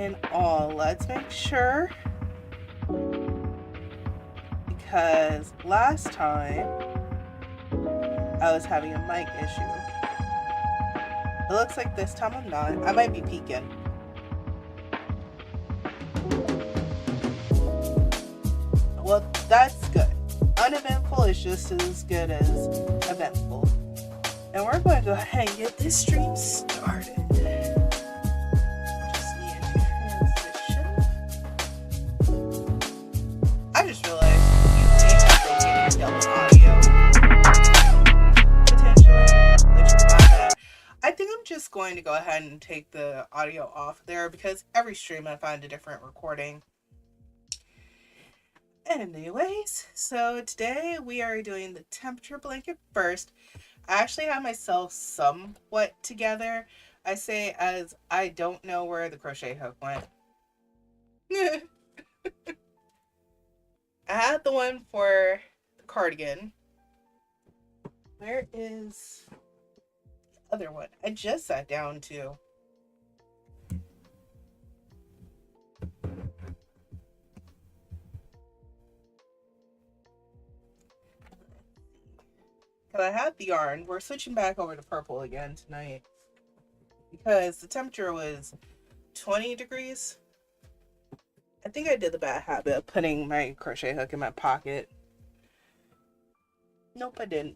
in all. Let's make sure, because last time I was having a mic issue. It looks like this time I'm not. I might be peeking. Well, that's good. Uneventful is just as good as eventful. And we're going to go ahead and get this stream started. Just need a transition. I just realized you may have to get double audio. Potentially. Which is not bad. I think I'm just going to go ahead and take the audio off there because every stream I find a different recording. Anyways, so today we are doing the temperature blanket first. I actually have myself somewhat together. I say as I don't know where the crochet hook went. I had the one for the cardigan. Where is the other one? I just sat down too. Because I had the yarn. We're switching back over to purple again tonight. Because the temperature was 20 degrees. I think I did the bad habit of putting my crochet hook in my pocket. Nope, I didn't.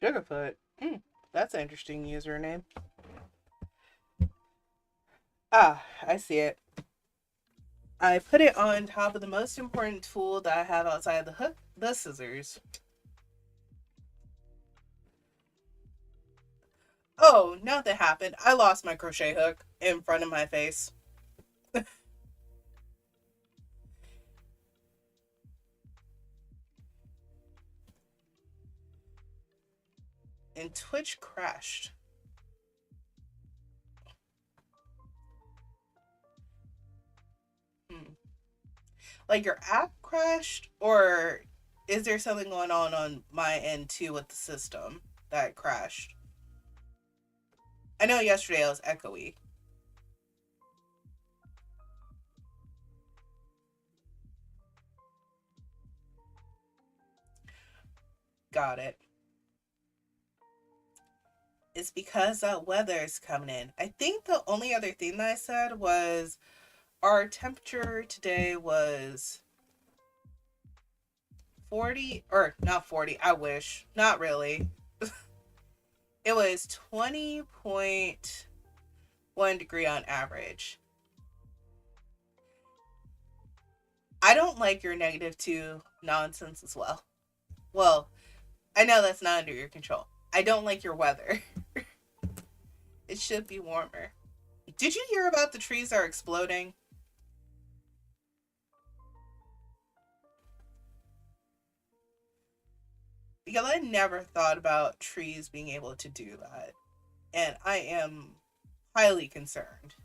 Sugarfoot. That's an interesting username. Ah, I see it. I put it on top of the most important tool that I have outside of the hook, the scissors. Oh, nothing happened. I lost my crochet hook in front of my face. And Twitch crashed. Like your app crashed, or is there something going on my end too with the system that crashed? I know yesterday I was echoey. Got it. It's because that weather is coming in. I think the only other thing that I said was our temperature today was 40, or not 40, I wish. Not really. It was 20.1 degree on average. I don't like your -2 nonsense as well. Well, I know that's not under your control. I don't like your weather. It should be warmer. Did you hear about the trees are exploding? Because I never thought about trees being able to do that. And I am highly concerned.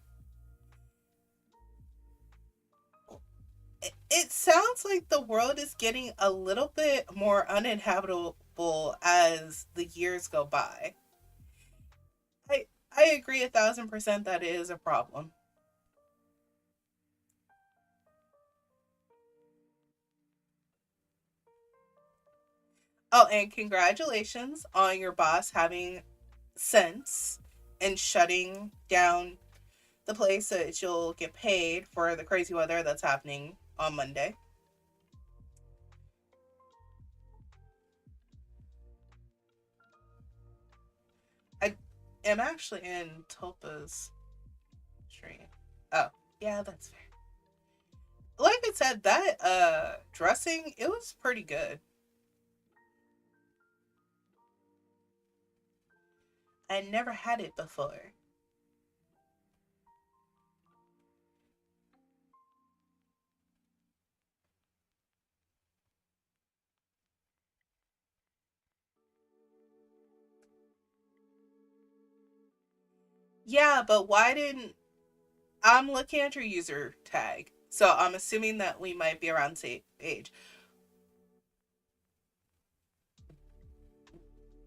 It sounds like the world is getting a little bit more uninhabitable as the years go by. I agree 1,000% that it is a problem. Oh, and congratulations on your boss having sense and shutting down the place so that you'll get paid for the crazy weather that's happening on Monday. I am actually in Tulpa's stream. Oh, yeah, that's fair. Like I said, that dressing, it was pretty good. I never had it before. Yeah, but why didn't I'm looking at your user tag, so I'm assuming that we might be around the same age.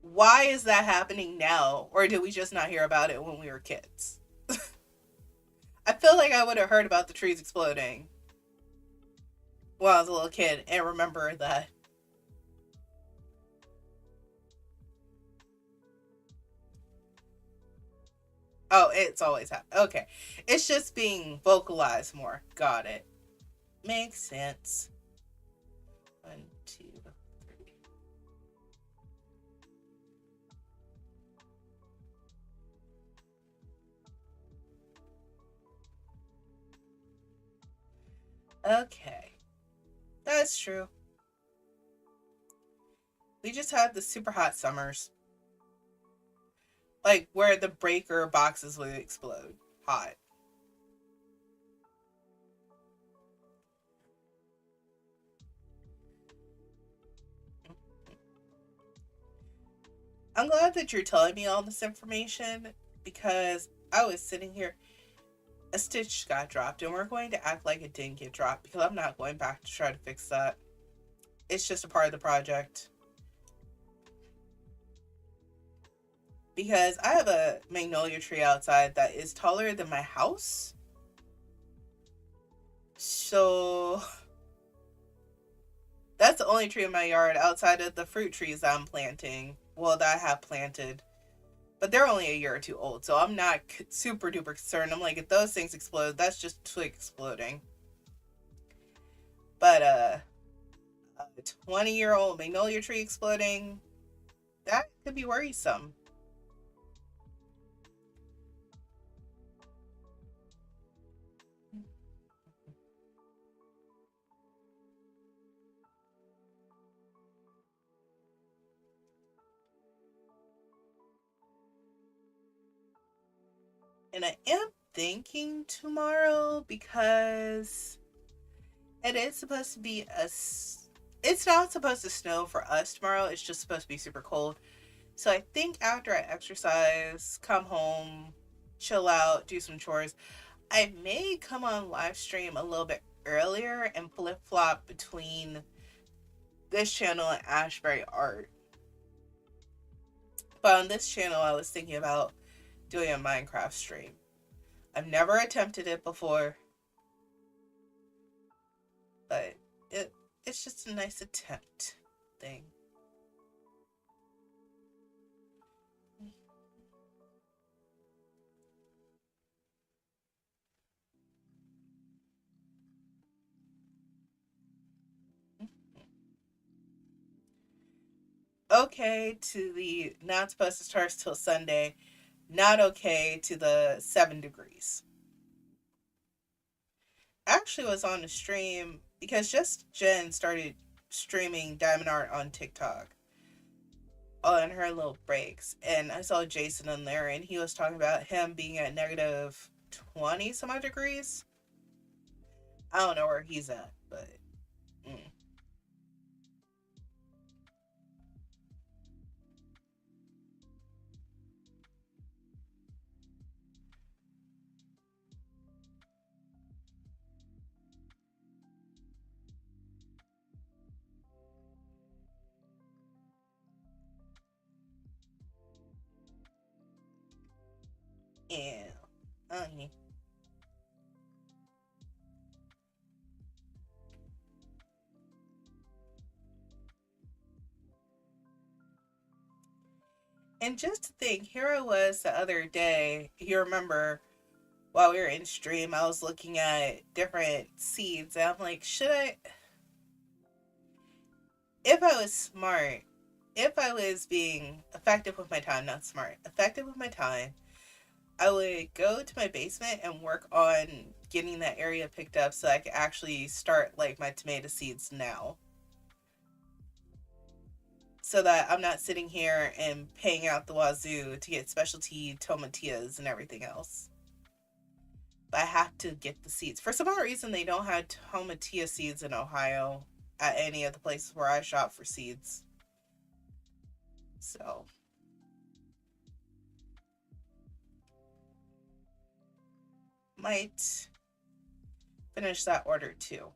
Why is that happening now, or did we just not hear about it when we were kids? I feel like I would have heard about the trees exploding when I was a little kid and remember that. Oh, it's always happened. Okay. It's just being vocalized more. Got it. Makes sense. One, two, three. Okay. That's true. We just had the super hot summers. Like where the breaker boxes would explode. Hot. I'm glad that you're telling me all this information because I was sitting here. A stitch got dropped, and we're going to act like it didn't get dropped because I'm not going back to try to fix that. It's just a part of the project. Because I have a magnolia tree outside that is taller than my house. So that's the only tree in my yard outside of the fruit trees that I'm planting. Well, that I have planted. But they're only a year or two old, so I'm not super duper concerned. I'm like, if those things explode, that's just twig exploding. But a 20-year-old magnolia tree exploding, that could be worrisome. And I am thinking tomorrow because it is supposed to be it's not supposed to snow for us tomorrow. It's just supposed to be super cold. So I think after I exercise, come home, chill out, do some chores, I may come on live stream a little bit earlier and flip flop between this channel and Ashbury Art. But on this channel, I was thinking about doing a Minecraft stream. I've never attempted it before, but it's just a nice attempt thing. Okay to the not supposed to start till Sunday, not okay to the 7 degrees. Actually was on the stream because just Jen started streaming diamond art on TikTok on her little breaks, and I saw Jason in there and he was talking about him being at negative 20 some odd degrees. I don't know where he's at, but mm. Yeah. Uh, and just to think, here I was the other day. You remember while we were in stream, I was looking at different seeds, and I'm like, should I? If I was smart, if I was being effective with my time, not smart, effective with my time, I would go to my basement and work on getting that area picked up so I could actually start like my tomato seeds now. So that I'm not sitting here and paying out the wazoo to get specialty tomatillas and everything else. But I have to get the seeds. For some odd reason, they don't have tomatilla seeds in Ohio at any of the places where I shop for seeds. So might finish that order too.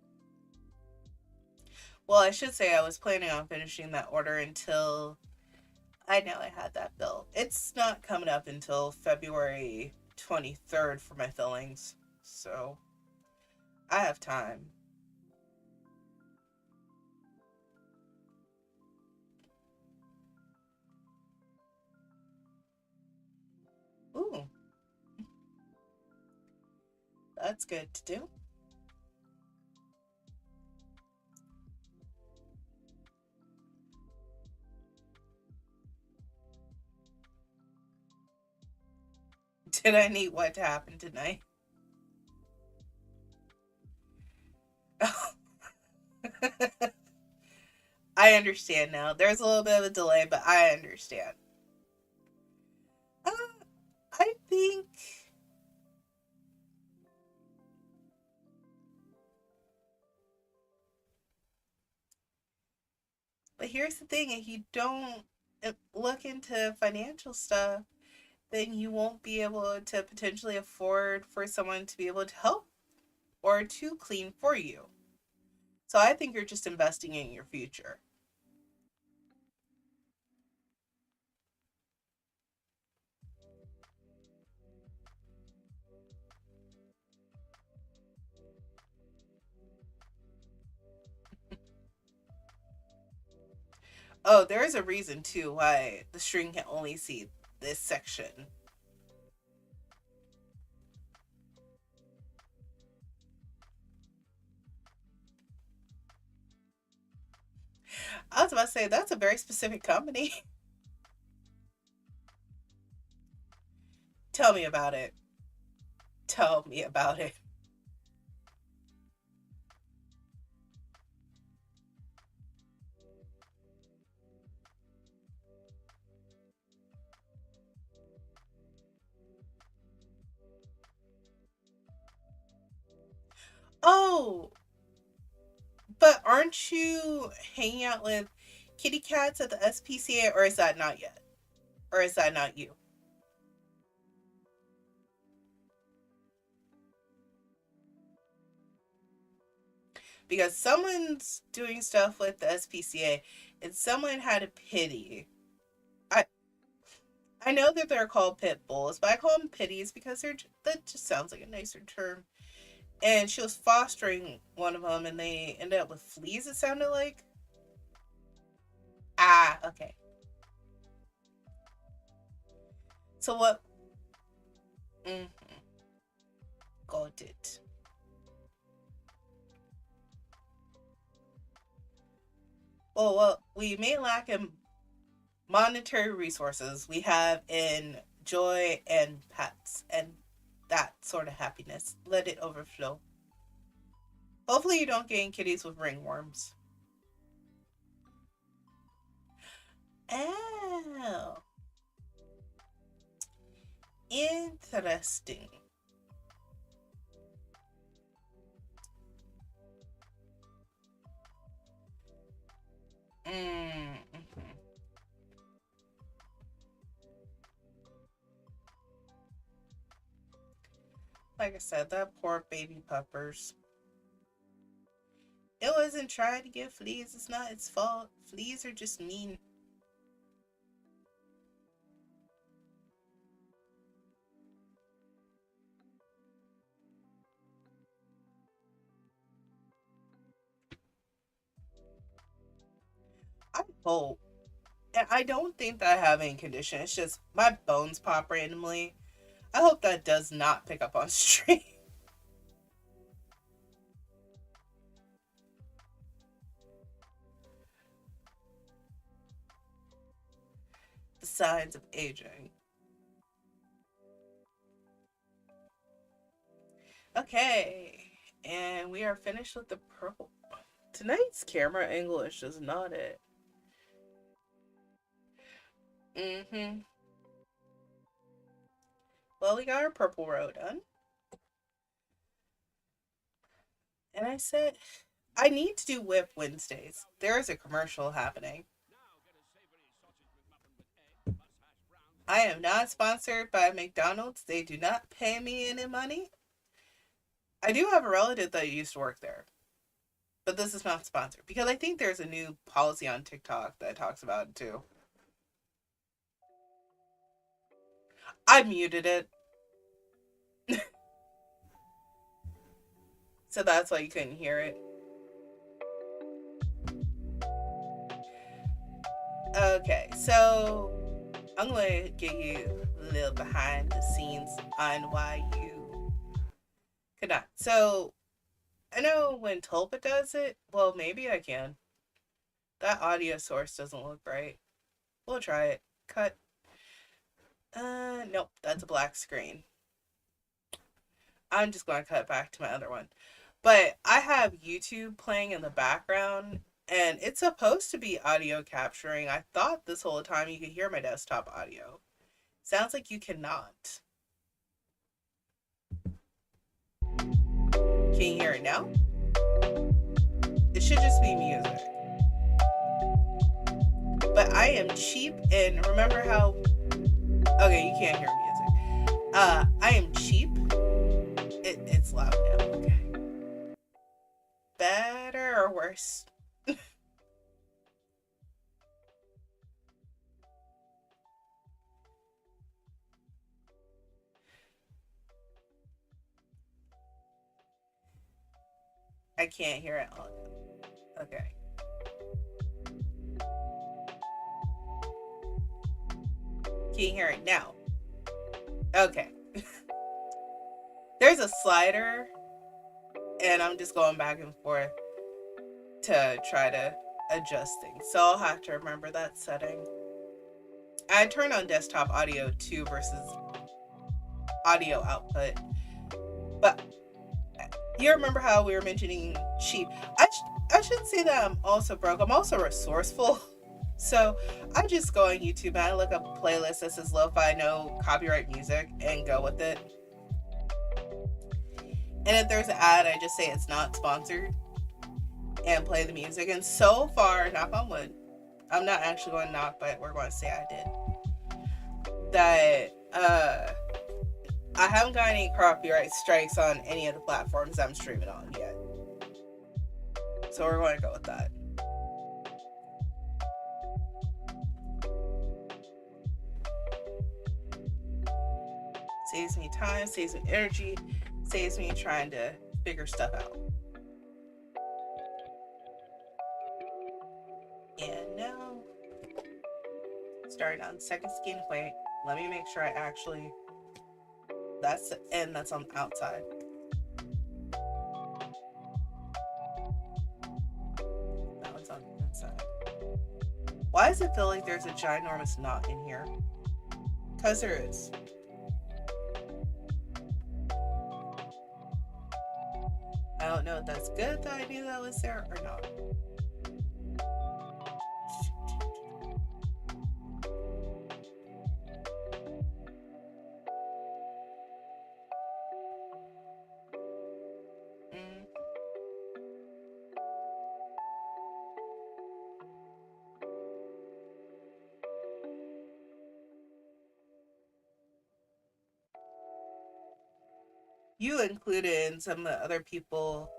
Well, I should say I was planning on finishing that order until I know I had that bill. It's not coming up until February 23rd for my fillings. So I have time. Ooh, that's good to do. Did I need what to happen tonight? I understand now. There's a little bit of a delay, but I understand. Uh, I think. But here's the thing: if you don't look into financial stuff, then you won't be able to potentially afford for someone to be able to help or to clean for you. So I think you're just investing in your future. Oh, there is a reason too why the string can only see this section. I was about to say that's a very specific company. Tell me about it. Tell me about it. Oh, but aren't you hanging out with kitty cats at the SPCA, or is that not yet? Or is that not you? Because someone's doing stuff with the SPCA, and someone had a pity. I I know that they're called pit bulls, but I call them pitties because that just sounds like a nicer term. And she was fostering one of them, and they ended up with fleas. It sounded like. Ah, okay. So what? Mm, got it. Well, we may lack in monetary resources. We have in joy and pets and that sort of happiness. Let it overflow. Hopefully, you don't gain kitties with ringworms. Oh, interesting. Mm-hmm. Like I said, that poor baby puppers. It wasn't trying to get fleas. It's not its fault. Fleas are just mean. I hope. And I don't think that I have any condition. It's just my bones pop randomly. I hope that does not pick up on stream. The signs of aging. Okay. And we are finished with the purple. Tonight's camera angle is just not it. Mm-hmm. Well, we got our purple row done. And I said, I need to do Whip Wednesdays. There is a commercial happening. I am not sponsored by McDonald's. They do not pay me any money. I do have a relative that used to work there, but this is not sponsored because I think there's a new policy on TikTok that talks about it too. I muted it. So that's why you couldn't hear it. Okay, so I'm going to give you a little behind the scenes on why you could not. So I know when Tulpa does it, well, maybe I can. That audio source doesn't look right. We'll try it. Cut. Nope, that's a black screen. I'm just going to cut back to my other one. But I have YouTube playing in the background, and it's supposed to be audio capturing. I thought this whole time you could hear my desktop audio. Sounds like you cannot. Can you hear it now? It should just be music. But I am cheap, and remember how... Okay, you can't hear music. I am cheap. It's loud now. Okay. Better or worse? I can't hear it all now. Okay. Can you hear it now? Okay. There's a slider, and I'm just going back and forth to try to adjust things. So I'll have to remember that setting. I turned on desktop audio too versus audio output. But you remember how we were mentioning cheap? I should say that I'm also broke. I'm also resourceful. So I just go on YouTube and I look up a playlist that says lo-fi, no copyright music, and go with it. And if there's an ad, I just say it's not sponsored and play the music. And so far, knock on wood, I'm not actually going to knock, but we're going to say I did, that I haven't got any copyright strikes on any of the platforms I'm streaming on yet. So we're going to go with that. Saves me time, saves me energy, saves me trying to figure stuff out. And now, starting on the second skin. Wait, let me make sure I actually, that's the end that's on the outside. That one's on the inside. Why does it feel like there's a ginormous knot in here? Because there is. I don't know if that's good that I knew that was there or not. You included in some of the other people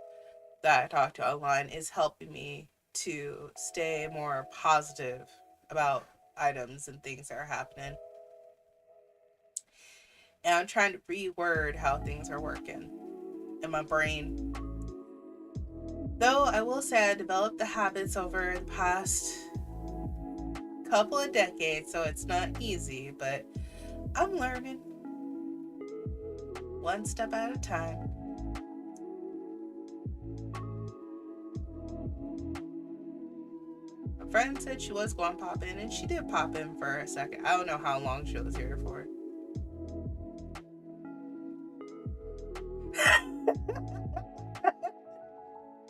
that I talked to online is helping me to stay more positive about items and things that are happening. And I'm trying to reword how things are working in my brain. Though I will say I developed the habits over the past couple of decades, so it's not easy, but I'm learning one step at a time. A friend said she was going to pop in, and she did pop in for a second. I don't know how long she was here for.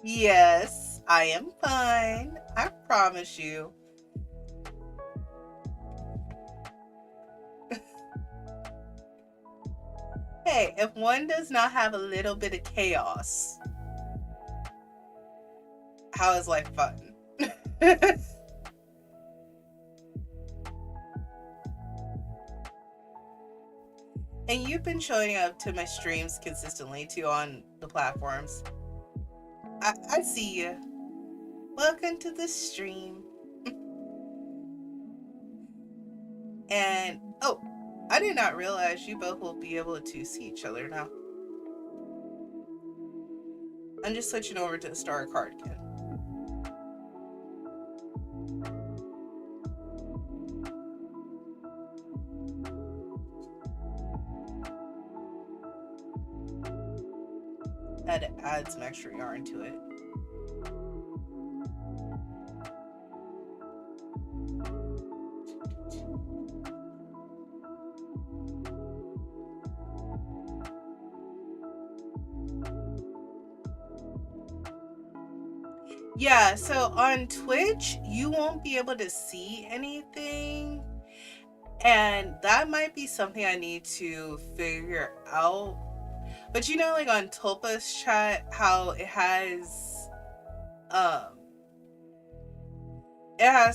Yes, I am fine. I promise you. Hey, if one does not have a little bit of chaos, how is life fun? And you've been showing up to my streams consistently too on the platforms. I see you. Welcome to the stream. And oh, I did not realize you both will be able to see each other now. I'm just switching over to the star card again. I had to add some extra yarn to it. Yeah, so on Twitch, you won't be able to see anything. And that might be something I need to figure out. But you know, like on Tulpa's chat, how it has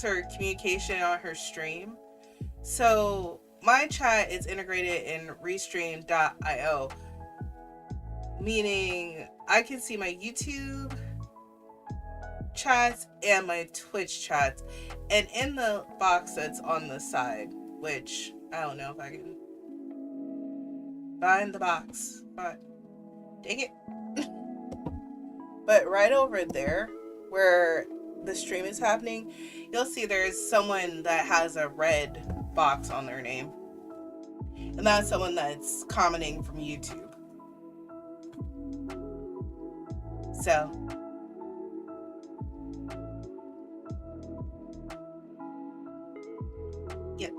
her communication on her stream. So my chat is integrated in restream.io, meaning I can see my YouTube chats and my Twitch chats, and in the box that's on the side, which I don't know if I can find the box, but dang it. But right over there where the stream is happening, you'll see there's someone that has a red box on their name, and that's someone that's commenting from YouTube. So yep.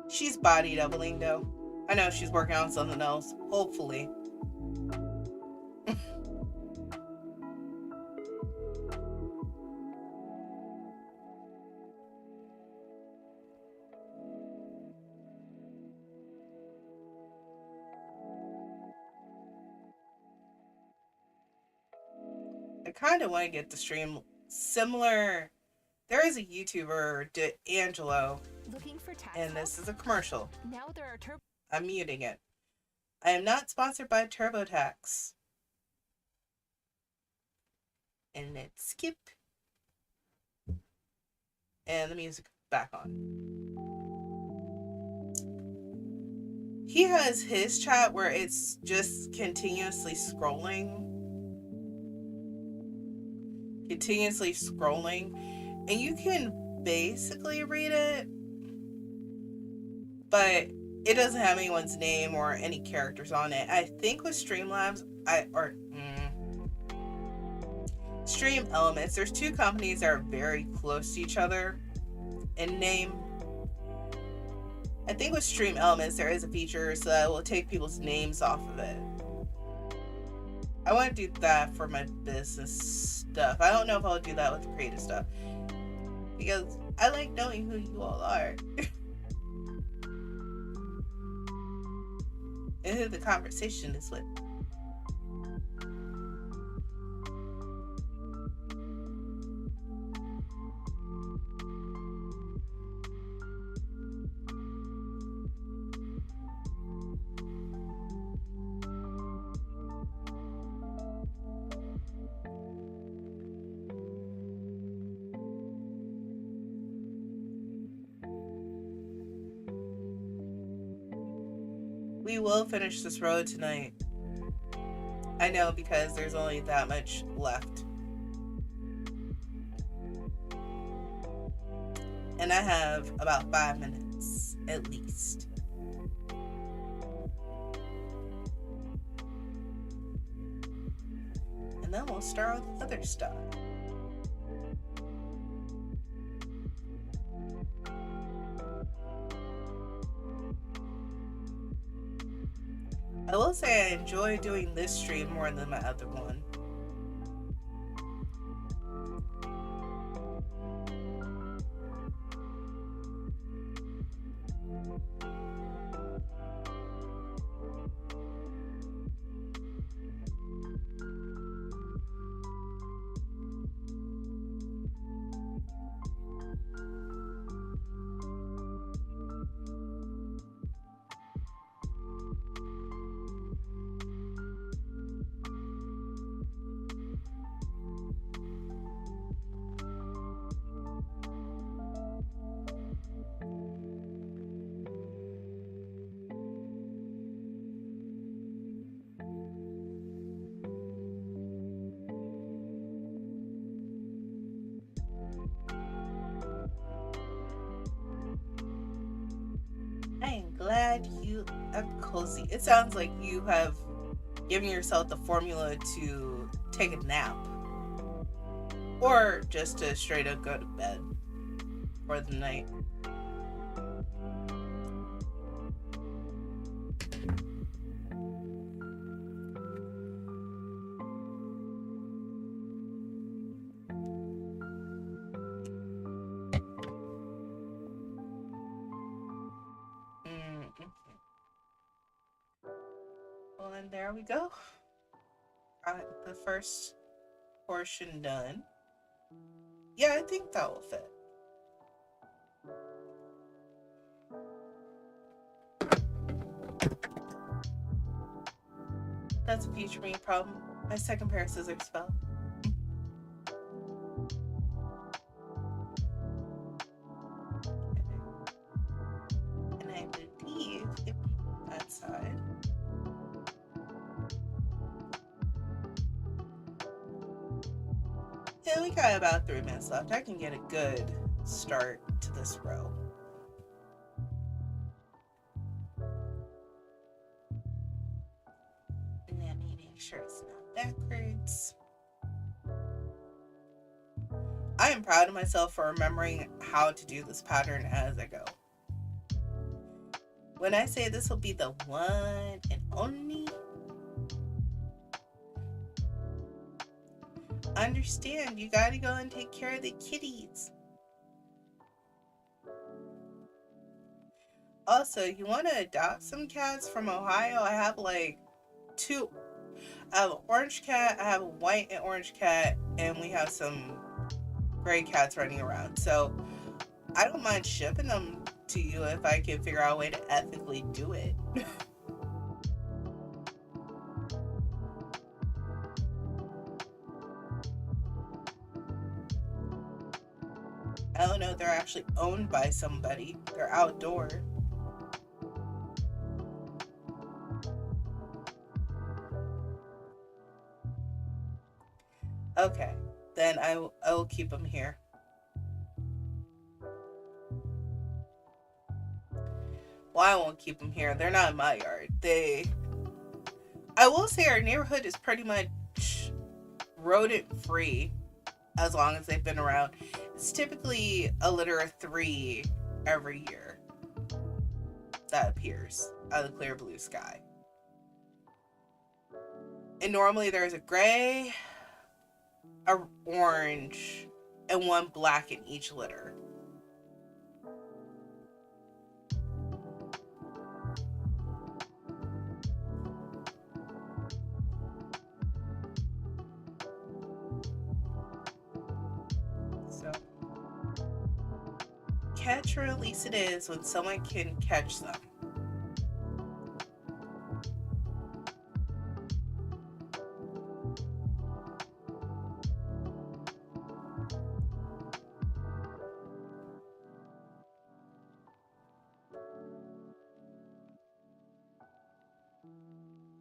She's body doubling though. I know she's working on something else, hopefully. I kind of want to get the stream similar. There is a YouTuber, D'Angelo, and this is a commercial. Now there are I'm muting it. I am not sponsored by TurboTax. And let's skip. And the music back on. He has his chat where it's just continuously scrolling. And you can basically read it, but it doesn't have anyone's name or any characters on it. I think with Streamlabs, Stream Elements, there's two companies that are very close to each other in name. I think with Stream Elements, there is a feature so that it will take people's names off of it. I want to do that for my business stuff. I don't know if I'll do that with the creative stuff, because I like knowing who you all are and who the conversation is with. We will finish this road tonight. I know, because there's only that much left. And I have about 5 minutes, at least. And then we'll start with other stuff. I will say I enjoy doing this stream more than my other one. glad you are cozy. It sounds like you have given yourself the formula to take a nap. Or just to straight up go to bed for the night. Well, and there we go. Got the first portion done. Yeah, I think that will fit. That's a future me problem. My second pair of scissors fell. And I believe it that side. Yeah, we got about 3 minutes left. I can get a good start to this row. And let me make sure it's not backwards. I am proud of myself for remembering how to do this pattern as I go. When I say this will be the one and only, understand you gotta go and take care of the kitties. Also, you want to adopt some cats from Ohio? I have like 2. I have an orange cat, I have a white and orange cat, and we have some gray cats running around. So I don't mind shipping them to you if I can figure out a way to ethically do it. I don't know, they're actually owned by somebody. They're outdoor. Okay, then I will keep them here. Well, I won't keep them here. They're not in my yard. I will say our neighborhood is pretty much rodent free as long as they've been around. It's typically a litter of 3 every year that appears out of the clear blue sky. And normally there's a gray, a orange, and 1 black in each litter. So, catch or release it is when someone can catch them.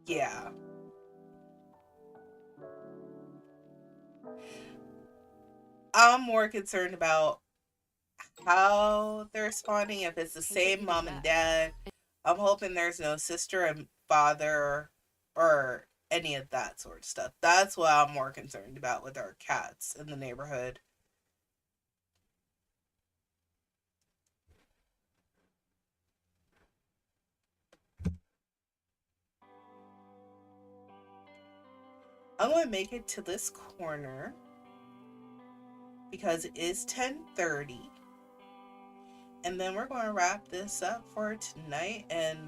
Yeah. I'm more concerned about how they're responding. If it's the same mom and dad, I'm hoping there's no sister and father or any of that sort of stuff. That's what I'm more concerned about with our cats in the neighborhood. I'm going to make it to this corner because it is 10:30. And then we're going to wrap this up for tonight, and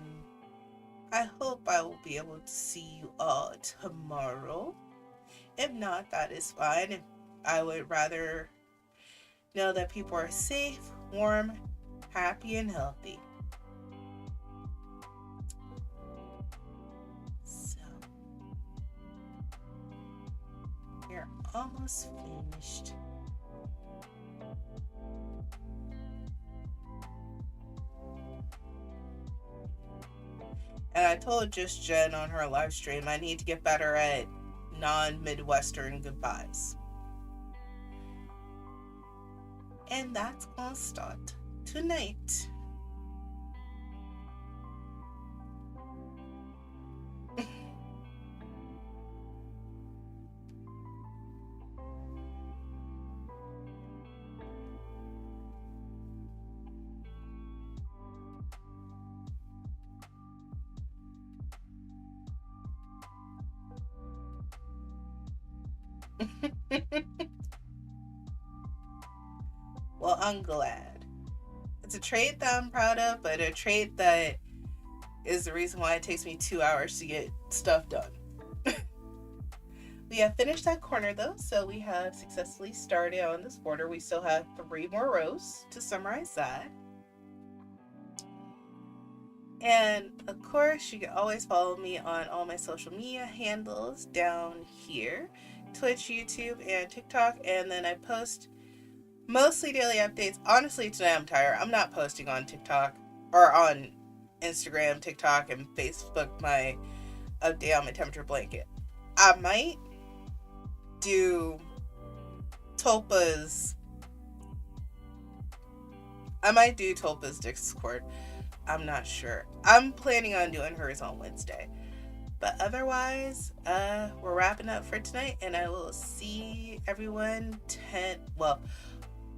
I hope I will be able to see you all tomorrow. If not, that is fine. I would rather know that people are safe, warm, happy, and healthy. So, we're almost finished. And I told Just Jen on her live stream I need to get better at non-Midwestern goodbyes. And that's gonna start tonight. Well, I'm glad. It's a trait that I'm proud of, but a trait that is the reason why it takes me 2 hours to get stuff done. We have finished that corner though, so we have successfully started on this border. We still have 3 more rows to summarize that. And of course, you can always follow me on all my social media handles down here: Twitch, YouTube, and TikTok. And then I post mostly daily updates. Honestly, today I'm tired. I'm not posting on TikTok or on Instagram, TikTok, and Facebook my update on my temperature blanket. I might do Tulpa's. I might do Tulpa's Discord. I'm not sure. I'm planning on doing hers on Wednesday. But otherwise, we're wrapping up for tonight, and I will see everyone well,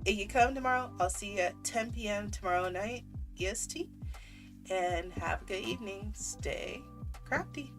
if you come tomorrow, I'll see you at 10 p.m. tomorrow night, EST. And have a good evening. Stay crafty.